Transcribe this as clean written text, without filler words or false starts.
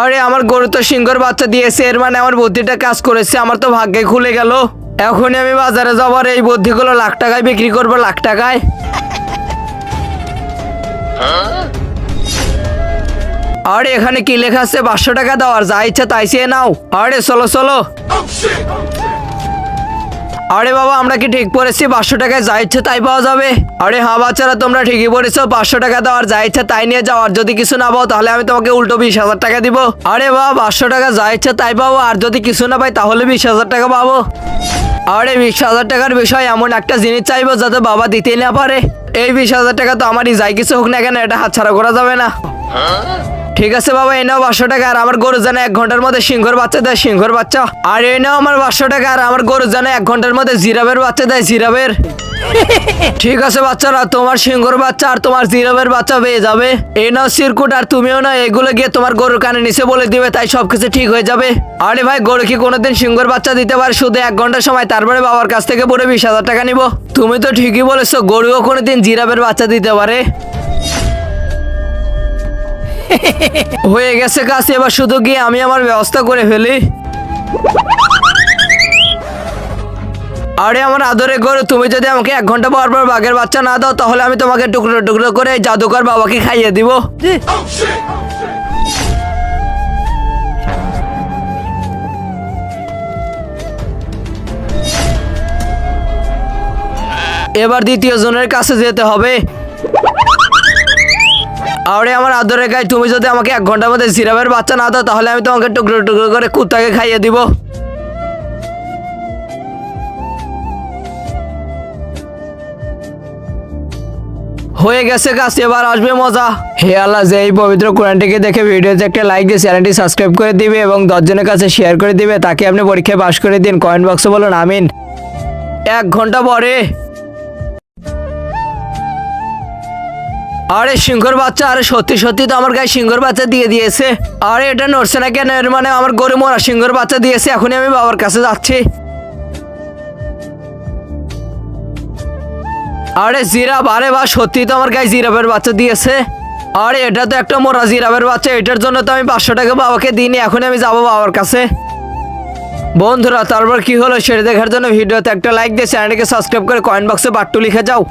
আরে আমার গরু তো সিংহর বাচ্চা দিয়েছে, এর মানে আমার বুদ্ধিটা কাজ করেছে, আমার তো ভাগ্যে খুলে গেল। এখনই আমি বাজারে যাবার এই বুদ্ধিগুলো লাখ টাকায় বিক্রি করবো, লাখ টাকায়। আরে এখানে কি লেখা আছে? 500 টাকা দাও আর যা ইচ্ছা তাই চেয়ে নাও। আরে চলো চলো। আরে বাবা আমরা কি ঠিক পড়েছি? 500 টাকায় যা ইচ্ছা তাই পাওয়া যাবে? আরে হ্যাঁ বাচ্চারা তোমরা ঠিকই পড়েছো, 500 টাকা দাও আর যা ইচ্ছা তাই নিয়ে যাও, আর যদি কিছু না পাও তাহলে আমি তোমাকে উল্টো 20,000 টাকা দিব। আরে বাবা 500 টাকা যা ইচ্ছা তাই পাবো, আর যদি কিছু না পাই তাহলে 20,000 টাকা পাবো। আরে 20,000 টাকার বিষয় এমন একটা জিনিস চাইবো যাতে বাবা দিতেই না পারে। এই 20,000 টাকা তো আমারই, যাই কিছু হোক না কেন এটা হাতছাড়া করা যাবে না। ঠিক আছে বাবা, এই নাও 500 টাকা, আর আমার গরু যেন 1 ঘন্টার মধ্যে সিংহর বাচ্চা দেয়, সিংহর বাচ্চা। আর এই নাও আমার 500 টাকা, আর আমার গরু যেন 1 ঘন্টার মধ্যে জিরাফের বাচ্চা দেয়, জিরাফের। ঠিক আছে বাচ্চারা, তোমার সিংহর বাচ্চা আর তোমার জিরাফের বাচ্চা পেয়ে যাবে। এই নাও সিরকুট, আর তুমিও না এগুলো গিয়ে তোমার গরুর কানে নিচে বলে দিবে, তাই সবকিছু ঠিক হয়ে যাবে। আরে ভাই গরু কি কোনোদিন সিংহর বাচ্চা দিতে পারে? শুধু 1 ঘন্টার সময়, তারপরে বাবার কাছ থেকে পুরো 20,000 টাকা নিব। তুমি তো ঠিকই বলেছো, গরুও কোনোদিন জিরাফের বাচ্চা দিতে পারে। হয়ে গেছে কাজ, এবার শুধু গিয়ে আমি আমার ব্যবস্থা করে ফেলি। আরে আমার আদরে গরু, তুমি যদি আমাকে 1 ঘন্টা পর পর বাঘের বাচ্চা না দাও তাহলে আমি তোমাকে টুকরো টুকরো করে জাদুকর বাবাকে খাইয়ে দিব। এবার দ্বিতীয় জনের কাছে যেতে হবে। আরে আমার আদরে গাই, তুমি যদি আমাকে 1 ঘন্টার মধ্যে জিরাফের বাচ্চা না দাও তাহলে আমি তোমাকে টুকরো টুকরো করে কুত্তাকে খাইয়ে দিব। হয়ে গেছে কাজ, এবার আসবে মজা। হে আল্লাহ, যে এই পবিত্র কোরআনটিকে দেখে ভিডিওতে একটা লাইক দিয়ে চ্যানেলটি সাবস্ক্রাইব করে দিবে এবং 10 জনের কাছে শেয়ার করে দিবে, তাকে আপনি পরীক্ষায় পাশ করে দিন। কমেন্ট বক্সে বলুন আমিন। 1 ঘন্টা পরে। আরে সিংহর বাচ্চা, আরে সত্যি সত্যি তো আমার গায়ে সিংহর বাচ্চা দিয়ে দিয়েছে। আরে এটা নড়ছে না কেন? এর মানে আমার গরু মরা সিংহর বাচ্চা দিয়েছে। এখনই আমি বাবার কাছে যাচ্ছি। আরে জিরাফ, আরে বা সত্যি তো আমার গায়ে জিরাফের বাচ্চা দিয়েছে। আরে এটা তো একটা মরা জিরাফের বাচ্চা, এটার জন্য তো আমি 500 টাকা বাবাকে দিইনি। এখন আমি যাবো বাবার কাছে। বন্ধুরা তারপর কি হলো সেটা দেখার জন্য ভিডিওতে একটা লাইক দিয়ে চ্যানেলটিকে সাবস্ক্রাইব করে কমেন্ট বক্সে বাট্টু লিখে যাও।